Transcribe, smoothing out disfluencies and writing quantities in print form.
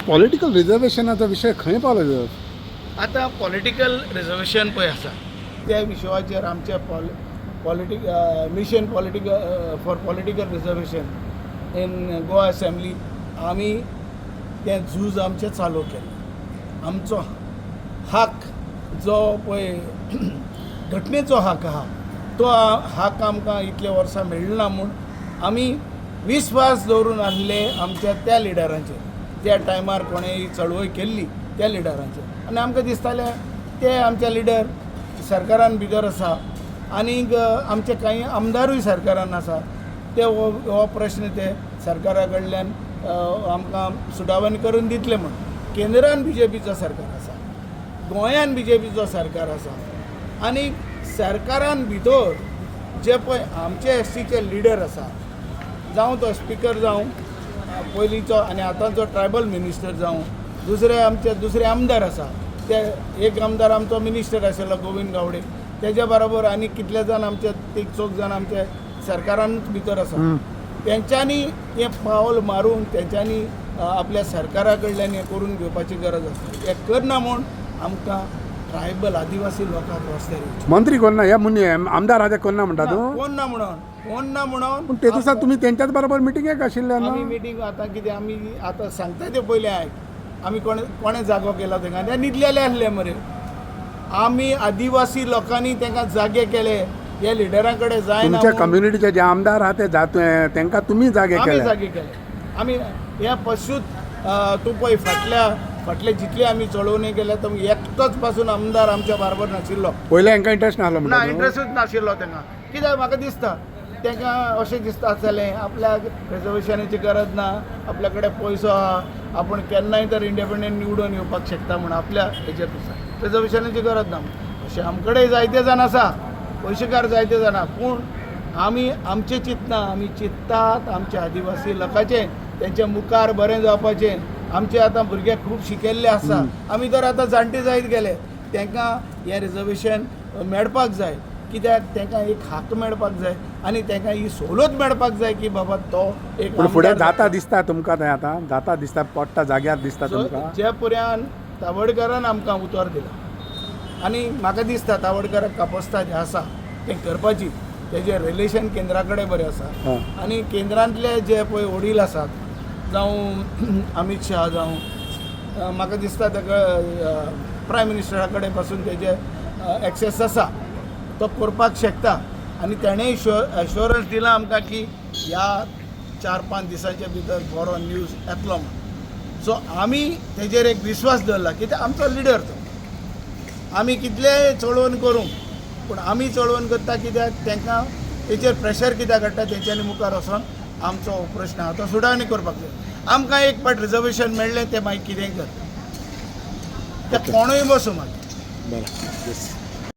Political रिजर्वेशनाचो विशय खंय पावलो? आता पॉलिटिकल रिजर्वेशन पळय आसा त्या विशयाचेर आमचे mission for political reservation in Goa assembly आमी तें झूज आमचें चालू केलें. आमचो हक जो पळय घटनेचो हक आहा तो हक आमकां इतले वर्सां मेळना म्हूण आमी विस्वास दवरून आसले आमच्या त्या लिडरांचेर, त्या टायमार कोणें ही चळवळ केल्ली त्या लिडरांचेर. आनी आमकां दिसतालें ते आमचे लिडर सरकारान भितर आसा आनीक आमचे कांय आमदारूय सरकारान आसा. ते हो प्रश्न ते सरकारा कडल्यान आमकां सुटावणी करून दितले म्हण. केंद्रान BJPचो सरकार आसा, गोंयान BJPचो सरकार आसा आनी सरकारान भितर जे पळय आमचे SCचे लिडर आसा, जावं तो स्पीकर जावं पयलींचो आनी आतांचो ट्रायबल मिनिस्टर जावं दुसरे आमदार आसा, ते एक आमदार आमचो मिनिस्टर आशिल्लो गोविंद गावडे, तेज्या बरोबर आनी कितले जाण आमचे 3-4 जाण आमचे सरकारान भितर आसा. तेंच्यांनी हें पावल मारून तेंच्यांनी आपल्या सरकारा कडल्यान हें करून घेवपाची गरज आसा. हें करना म्हूण आमकां ट्रायबल आदिवासी लोकांक रस्त्यार येवचें. मंत्री कोण ना ह्या मुनी आमदार राजा कोण ना म्हणटा तूं? कोण ना म्हणून पूण ते दिसा तुमी तेंच्याच बरोबर मिटिंगेक आशिल्ले आमी मिटींग आतां कितें आमी आतां सांगता ते पयलें आयक आमी कोणें जागो केला तेंकां ते न्हिदलेले आसले मरे. आमी आदिवासी लोकांनी तांकां जागे केले. हे लिडरां कडेन जायना तुमच्या कम्युनिटीचे जे आमदार आहा ते तेंकां तुमी जागे आमी केले. जागे केले. आमी हे पशूत तूं पळय फाटले जितले आमी चळवणी केल्या तो एकटोच पासून आमदार आमच्या बरोबर नाशिल्लो. पयले हांकां इंट्रस्ट नासलो ना म्हणटा इंट्रस्टूच नाशिल्लो तांकां. कित्याक म्हाका दिसता तांकां अशें दिसता आसतलें आपल्याक रिजर्वेशनाची गरज ना, आपल्या कडेन पयसो आहा, आपूण केन्नाय तर इंडिपेंडंट निवडून येवपाक शकता म्हणून आपल्या हेचेर रिजर्वेशनाची गरज ना. अशें आमचे कडेन जायते जाण आसा, पयशेकार जायते जाण, पूण आमी आमचें चिंतना आमी चिंततात आमच्या आदिवासी लोकांचें, तेंचे मुखार बरें जावपाचें. आमचे आतां भुरगे खूब शिकेल्ले आसा, आमी तर आतां जाणटे जायत गेले. तांकां हें रिजर्वेशन मेळपाक जाय, कित्याक तांकां एक हक मेळपाक जाय आनी तांकां ही सवलत मेळपाक जाय की बाबा तो एक. पूण फुडें जाता दिसता तुमकां थंय आतां जाता दिसता पडटा जाग्यार दिसता तुमकां? जे पर्यान तावडकरान आमकां उतर दिला आनी म्हाका दिसता तावडकराक कापस्ता जें आसा तें करपाची तेजें रिलेशन केंद्रा कडेन बरें आसा. आनी केंद्रांतले जे पळय वडील आसात जावं अमित शाह जावं म्हाका दिसता ताका प्रायम मिनिस्टरा कडेन पासून तेजे एक्सेस आसा, तो करपाक शकता. आनी ताणेंय एश्युरन्स दिला आमकां की ह्या 4-5 दिसांच्या भितर बरो न्यूज येतलो म्हणून. सो आमी तेजेर एक विश्वास दवरला कित्याक आमचो लिडर तो. आमी कितलेय चळवण करूं पूण आमी चळवण करता कित्याक तांकां तेचेर प्रेशर कित्याक हाडटा तेंच्यांनी मुखार वचोन आमचो हो प्रश्न आहा तो सुटावणी करपाक जाय. आमकां एक पाट रिजर्वेशन मेळ्ळें तें मागीर कितेंय कर, तें कोणूय बसूं मागीर. बरें.